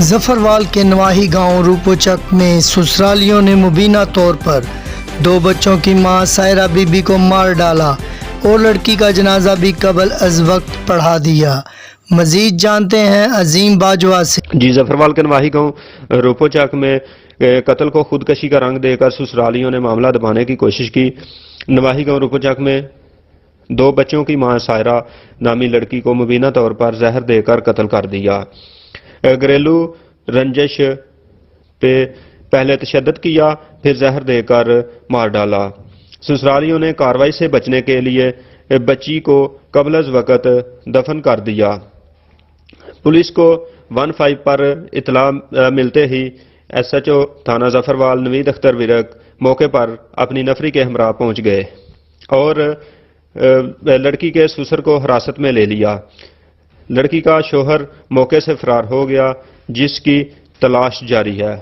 ظفروال کے نواحی گاؤں روپوچک میں سسرالیوں نے مبینہ طور پر 2 بچوں کی ماں سائرہ بی بی کو مار ڈالا اور لڑکی کا جنازہ بھی قبل از وقت پڑھا دیا۔ مزید جانتے ہیں عظیم باجوہ سے۔ جی، ظفروال کے نواحی گاؤں روپوچک میں قتل کو خودکشی کا رنگ دے کر سسرالیوں نے معاملہ دبانے کی کوشش کی۔ نواحی گاؤں روپوچک میں 2 بچوں کی ماں سائرہ نامی لڑکی کو مبینہ طور پر زہر دے کر قتل کر دیا۔ گھریلو رنجش پہ پہلے تشدد کیا، پھر زہر دے کر مار ڈالا۔ سسرالیوں نے کارروائی سے بچنے کے لیے بچی کو قبل از وقت دفن کر دیا۔ پولیس کو 15 پر اطلاع ملتے ہی ایس ایچ او تھانہ ظفروال نوید اختر ورک موقع پر اپنی نفری کے ہمراہ پہنچ گئے اور لڑکی کے سسر کو حراست میں لے لیا۔ لڑکی کا شوہر موقع سے فرار ہو گیا، جس کی تلاش جاری ہے۔